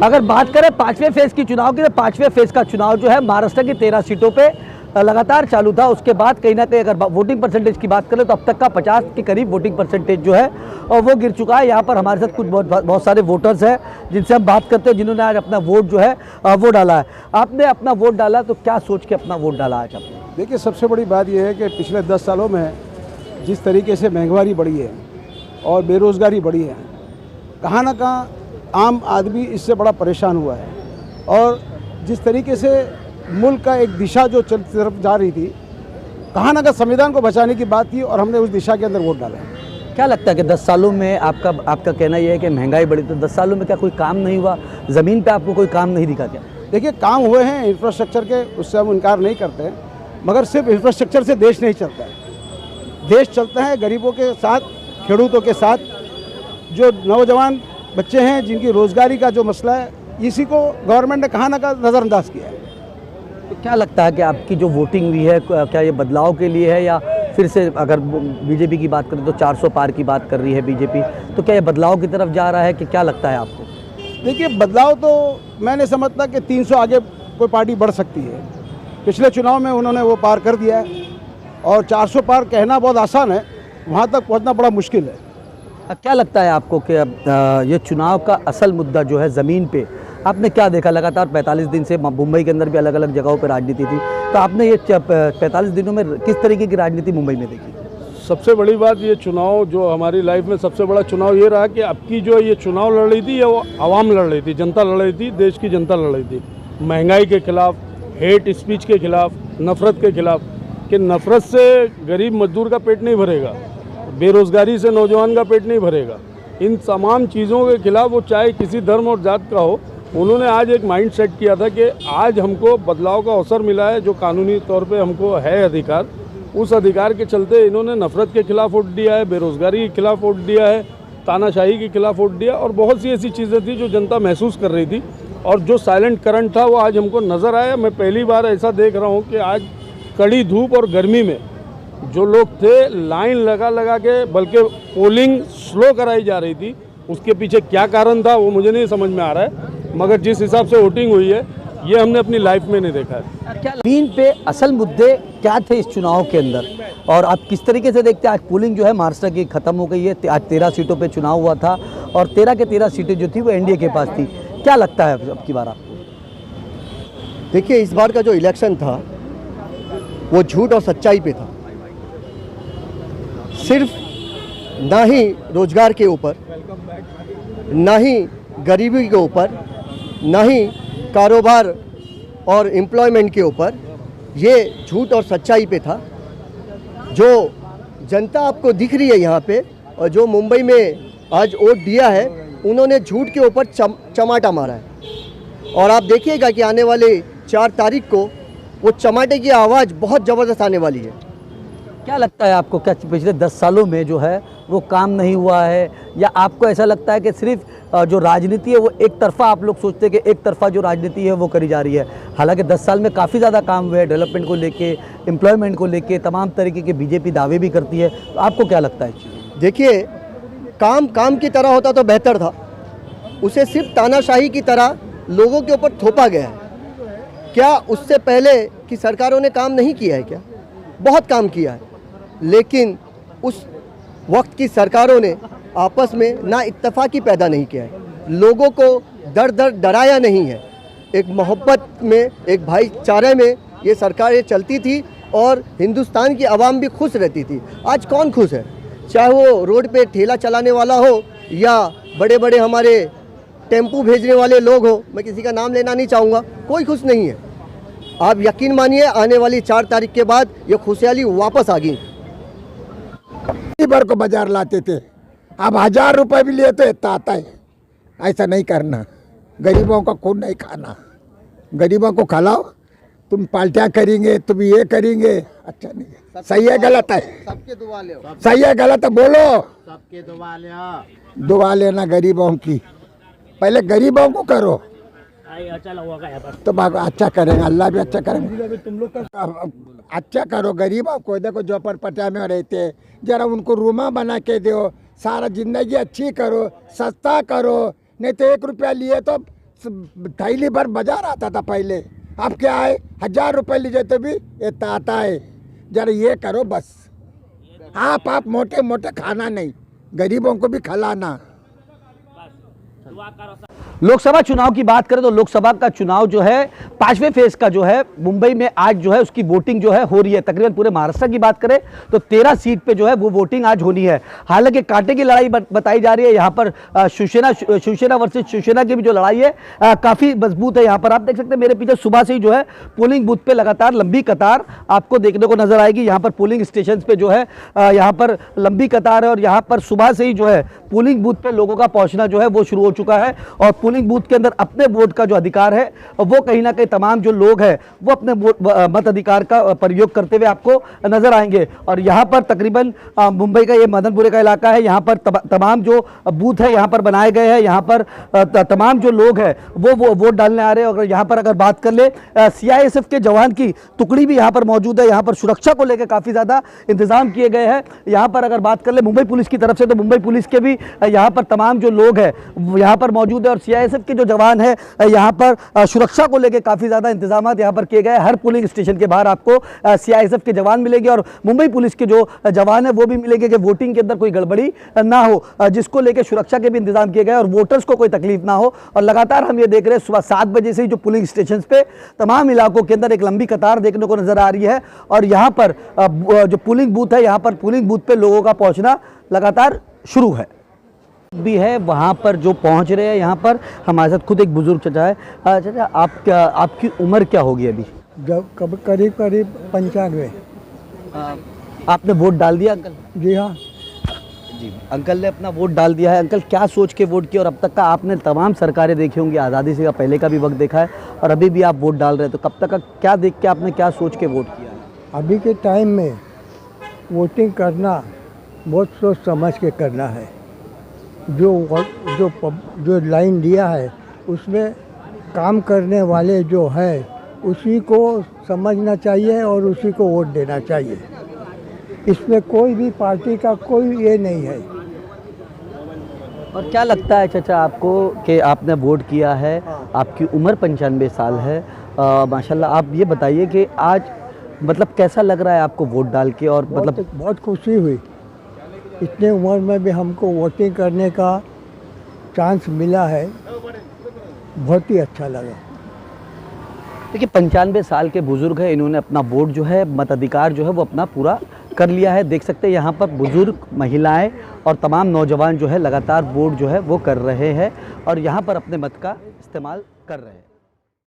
अगर बात करें पांचवें फेज की चुनाव की, तो पांचवें फेज का चुनाव जो है महाराष्ट्र की 13 सीटों पे लगातार चालू था। उसके बाद कहीं ना कहीं अगर वोटिंग परसेंटेज की बात करें तो अब तक का 50 के करीब वोटिंग परसेंटेज जो है और वो गिर चुका है। यहाँ पर हमारे साथ कुछ बहुत सारे वोटर्स हैं जिनसे हम बात करते हैं, जिन्होंने आज अपना वोट जो है वो डाला है। आपने अपना वोट डाला तो क्या सोच के अपना वोट डाला आज आपने? देखिए, सबसे बड़ी बात यह है कि पिछले 10 सालों में जिस तरीके से महंगाई बढ़ी है और बेरोज़गारी बढ़ी है, कहाँ ना कहाँ आम आदमी इससे बड़ा परेशान हुआ है। और जिस तरीके से मुल्क का एक दिशा जो तरफ जा रही थी, कहाँ ना कहाँ संविधान को बचाने की बात थी और हमने उस दिशा के अंदर वोट डाला है। क्या लगता है कि 10 सालों में आपका कहना यह है कि महंगाई बढ़ी, तो 10 सालों में क्या कोई काम नहीं हुआ? ज़मीन पे आपको कोई काम नहीं दिखा क्या? देखिए, काम हुए हैं इंफ्रास्ट्रक्चर के, उससे हम इनकार नहीं करते हैं, मगर सिर्फ इंफ्रास्ट्रक्चर से देश नहीं चलता है। देश चलता है गरीबों के साथ, खेडूतों के साथ, जो नौजवान बच्चे हैं जिनकी रोज़गारी का जो मसला है, इसी को गवर्नमेंट ने कहाँ ना कहाँ नज़रअंदाज किया है। तो क्या लगता है कि आपकी जो वोटिंग हुई है, क्या ये बदलाव के लिए है, या फिर से अगर बीजेपी की बात करें तो 400 पार की बात कर रही है बीजेपी, तो क्या ये बदलाव की तरफ जा रहा है कि क्या लगता है आपको? देखिए, बदलाव तो मैं नहीं समझता कि 300 आगे कोई पार्टी बढ़ सकती है। पिछले चुनाव में उन्होंने वो पार कर दिया है और 400 पार कहना बहुत आसान है, वहाँ तक पहुँचना बड़ा मुश्किल है। क्या लगता है आपको कि ये चुनाव का असल मुद्दा जो है ज़मीन पे, आपने क्या देखा? लगातार 45 दिन से मुंबई के अंदर भी अलग अलग जगहों पर राजनीति थी, तो आपने ये 45 दिनों में किस तरीके की राजनीति मुंबई में देखी? सबसे बड़ी बात, ये चुनाव जो हमारी लाइफ में सबसे बड़ा चुनाव ये रहा कि अब की जो ये चुनाव लड़ रही थी, ये वो आवाम लड़ रही थी, जनता लड़ रही थी, देश की जनता लड़ रही थी। महंगाई के खिलाफ, हेट स्पीच के खिलाफ, नफ़रत के खिलाफ, कि नफ़रत से गरीब मजदूर का पेट नहीं भरेगा, बेरोज़गारी से नौजवान का पेट नहीं भरेगा। इन तमाम चीज़ों के खिलाफ, वो चाहे किसी धर्म और जात का हो, उन्होंने आज एक माइंड सेट किया था कि आज हमको बदलाव का अवसर मिला है, जो कानूनी तौर पे हमको है अधिकार, उस अधिकार के चलते इन्होंने नफ़रत के खिलाफ वोट दिया है, बेरोज़गारी के खिलाफ वोट दिया है, तानाशाही के खिलाफ वोट दिया, और बहुत सी ऐसी चीज़ें थी जो जनता महसूस कर रही थी। और जो साइलेंट करंट था वो आज हमको नज़र आया। मैं पहली बार ऐसा देख रहा हूँ कि आज कड़ी धूप और गर्मी में जो लोग थे, लाइन लगा लगा के, बल्कि पोलिंग स्लो कराई जा रही थी। उसके पीछे क्या कारण था वो मुझे नहीं समझ में आ रहा है, मगर जिस हिसाब से वोटिंग हुई है, ये हमने अपनी लाइफ में नहीं देखा है। क्या ज़मीन पे असल मुद्दे क्या थे इस चुनाव के अंदर, और आप किस तरीके से देखते हैं? आज पोलिंग जो है महाराष्ट्र की ख़त्म हो गई है, आज 13 सीटों पे चुनाव हुआ था और 13 के 13 सीटें जो थी वो एनडीए के पास थी। क्या लगता है अब की बार आपको? देखिए, इस बार का जो इलेक्शन था वो झूठ और सच्चाई पे था। सिर्फ ना ही रोजगार के ऊपर, ना ही गरीबी के ऊपर, ना ही कारोबार और एम्प्लॉयमेंट के ऊपर, ये झूठ और सच्चाई पे था। जो जनता आपको दिख रही है यहाँ पे, और जो मुंबई में आज वोट दिया है, उन्होंने झूठ के ऊपर चमाटा मारा है। और आप देखिएगा कि आने वाले 4 तारीख को वो चमाटे की आवाज़ बहुत ज़बरदस्त आने वाली है। क्या लगता है आपको, क्या पिछले 10 सालों में जो है वो काम नहीं हुआ है, या आपको ऐसा लगता है कि सिर्फ जो राजनीति है वो एक तरफा, आप लोग सोचते हैं कि एक तरफा जो राजनीति है वो करी जा रही है? हालांकि 10 साल में काफ़ी ज़्यादा काम हुए हैं, डेवलपमेंट को लेके, एम्प्लॉयमेंट को लेके, तमाम तरीके के बीजेपी दावे भी करती है। तो आपको क्या लगता है? देखिए, काम की तरह होता तो बेहतर था, उसे सिर्फ तानाशाही की तरह लोगों के ऊपर थोपा गया है। क्या उससे पहले की सरकारों ने काम नहीं किया है? क्या बहुत काम किया है, लेकिन उस वक्त की सरकारों ने आपस में ना इत्तेफाकी पैदा नहीं किया है, लोगों को डराया नहीं है। एक मोहब्बत में, एक भाईचारे में ये सरकारें चलती थी और हिंदुस्तान की आवाम भी खुश रहती थी। आज कौन खुश है? चाहे वो रोड पे ठेला चलाने वाला हो या बड़े बड़े हमारे टेम्पू भेजने वाले लोग हो, मैं किसी का नाम लेना नहीं चाहूँगा, कोई खुश नहीं है। आप यकीन मानिए, आने वाली 4 तारीख के बाद ये खुशहाली वापस आ गई। भर को बाजार लाते थे, अब 1000 रुपये भी लिए तो इतना आता है। ऐसा नहीं करना, गरीबों का खून नहीं खाना। गरीबों को खिलाओ, तुम पार्टियां करेंगे, तुम ये करेंगे, अच्छा नहीं है। सही है गलत है? सबके दुआ ले, सही है गलत है बोलो। सबके दुआ ले, दुआ लेना गरीबों की, पहले गरीबों को करो तो अच्छा करेंगे, अल्लाह भी अच्छा करेंगे। तुम लोग अच्छा करो गरीबों को। देखो झोपड़पट्टिया में रहते, जरा उनको रूमा बना के दो, सारा जिंदगी अच्छी करो, सस्ता करो। नहीं तो 1 रुपया लिए तो थैली भर बाजार आता था पहले, अब क्या है 1000 रुपये लीजिए तो भी इतना आता है। जरा ये करो बस, आप मोटे मोटे खाना नहीं, गरीबों को भी खिलाना। लोकसभा चुनाव की बात करें तो लोकसभा का चुनाव जो है 5वें फेज का जो है मुंबई में आज जो है उसकी वोटिंग जो है हो रही है। तकरीबन पूरे महाराष्ट्र की बात करें तो 13 सीट पे जो है वो वोटिंग आज होनी है। हालांकि कांटे की लड़ाई बताई जा रही है यहाँ पर। शिवसेना वर्सेस शिवसेना की भी जो लड़ाई है काफ़ी मजबूत है। यहाँ पर आप देख सकते हैं मेरे पीछे सुबह से ही जो है पोलिंग बूथ पे लगातार लंबी कतार आपको देखने को नजर आएगी। यहाँ पर पोलिंग स्टेशन पे जो है यहाँ पर लंबी कतार है और यहाँ पर सुबह से ही जो है पोलिंग बूथ पे लोगों का पहुंचना जो है वो शुरू हो चुका है। और पोलिंग बूथ के अंदर अपने वोट का जो अधिकार है वो कहीं ना कहीं तमाम जो लोग हैं वो अपने मत अधिकार का प्रयोग करते हुए आपको नजर आएंगे। और यहाँ पर तकरीबन मुंबई का ये मदनपुरे का इलाका है। यहाँ पर तमाम जो बूथ है यहाँ पर बनाए गए हैं। यहाँ पर तमाम जो लोग हैं वो वोट डालने आ रहे हैं। और यहाँ पर अगर बात कर ले CISF के जवान की टुकड़ी भी यहाँ पर मौजूद है। यहाँ पर सुरक्षा को लेकर काफ़ी ज़्यादा इंतजाम किए गए हैं। यहाँ पर अगर बात कर ले मुंबई पुलिस की तरफ से तो मुंबई पुलिस के भी यहाँ पर तमाम जो लोग हैं यहाँ पर मौजूद है। और CISF के जो जवान है यहाँ पर सुरक्षा को लेकर काफ़ी ज़्यादा इंतजाम यहाँ पर किए गए। हर पोलिंग स्टेशन के बाहर आपको CISF के जवान मिलेंगे और मुंबई पुलिस के जो जवान है वो भी मिलेंगे कि वोटिंग के अंदर कोई गड़बड़ी ना हो, जिसको लेकर सुरक्षा के भी इंतजाम किए गए और वोटर्स को कोई तकलीफ ना हो। और लगातार हम ये देख रहे हैं सुबह 7 बजे से ही जो पोलिंग स्टेशन पे तमाम इलाकों के अंदर एक लंबी कतार देखने को नजर आ रही है। और यहाँ पर जो पोलिंग बूथ है यहाँ पर पोलिंग बूथ पे लोगों का पहुँचना लगातार शुरू है भी है। वहाँ पर जो पहुँच रहे हैं यहाँ पर हमारे साथ खुद एक बुजुर्ग चाचा है। चाचा आपकी उम्र क्या होगी अभी? जब करीब 95। आपने वोट डाल दिया अंकल? जी हाँ। जी, अंकल ने अपना वोट डाल दिया है। अंकल क्या सोच के वोट किया? और अब तक का आपने तमाम सरकारें देखी होंगी, आज़ादी से पहले का भी वक्त देखा है और अभी भी आप वोट डाल रहे हैं, तो कब तक का क्या देख के आपने क्या सोच के वोट किया? अभी के टाइम में वोटिंग करना बहुत सोच समझ के करना है। जो लाइन दिया है उसमें काम करने वाले जो है उसी को समझना चाहिए और उसी को वोट देना चाहिए। इसमें कोई भी पार्टी का कोई ये नहीं है। और क्या लगता है चाचा आपको कि आपने वोट किया है, आपकी उम्र 95 साल है, माशाल्लाह, आप ये बताइए कि आज मतलब कैसा लग रहा है आपको वोट डाल के? और मतलब बहुत खुशी हुई, इतने उम्र में भी हमको वोटिंग करने का चांस मिला है, बहुत ही अच्छा लगा। देखिए 95 साल के बुज़ुर्ग हैं, इन्होंने अपना वोट जो है मताधिकार जो है वो अपना पूरा कर लिया है। देख सकते हैं यहाँ पर बुज़ुर्ग, महिलाएं और तमाम नौजवान जो है लगातार वोट जो है वो कर रहे हैं और यहाँ पर अपने मत का इस्तेमाल कर रहे हैं।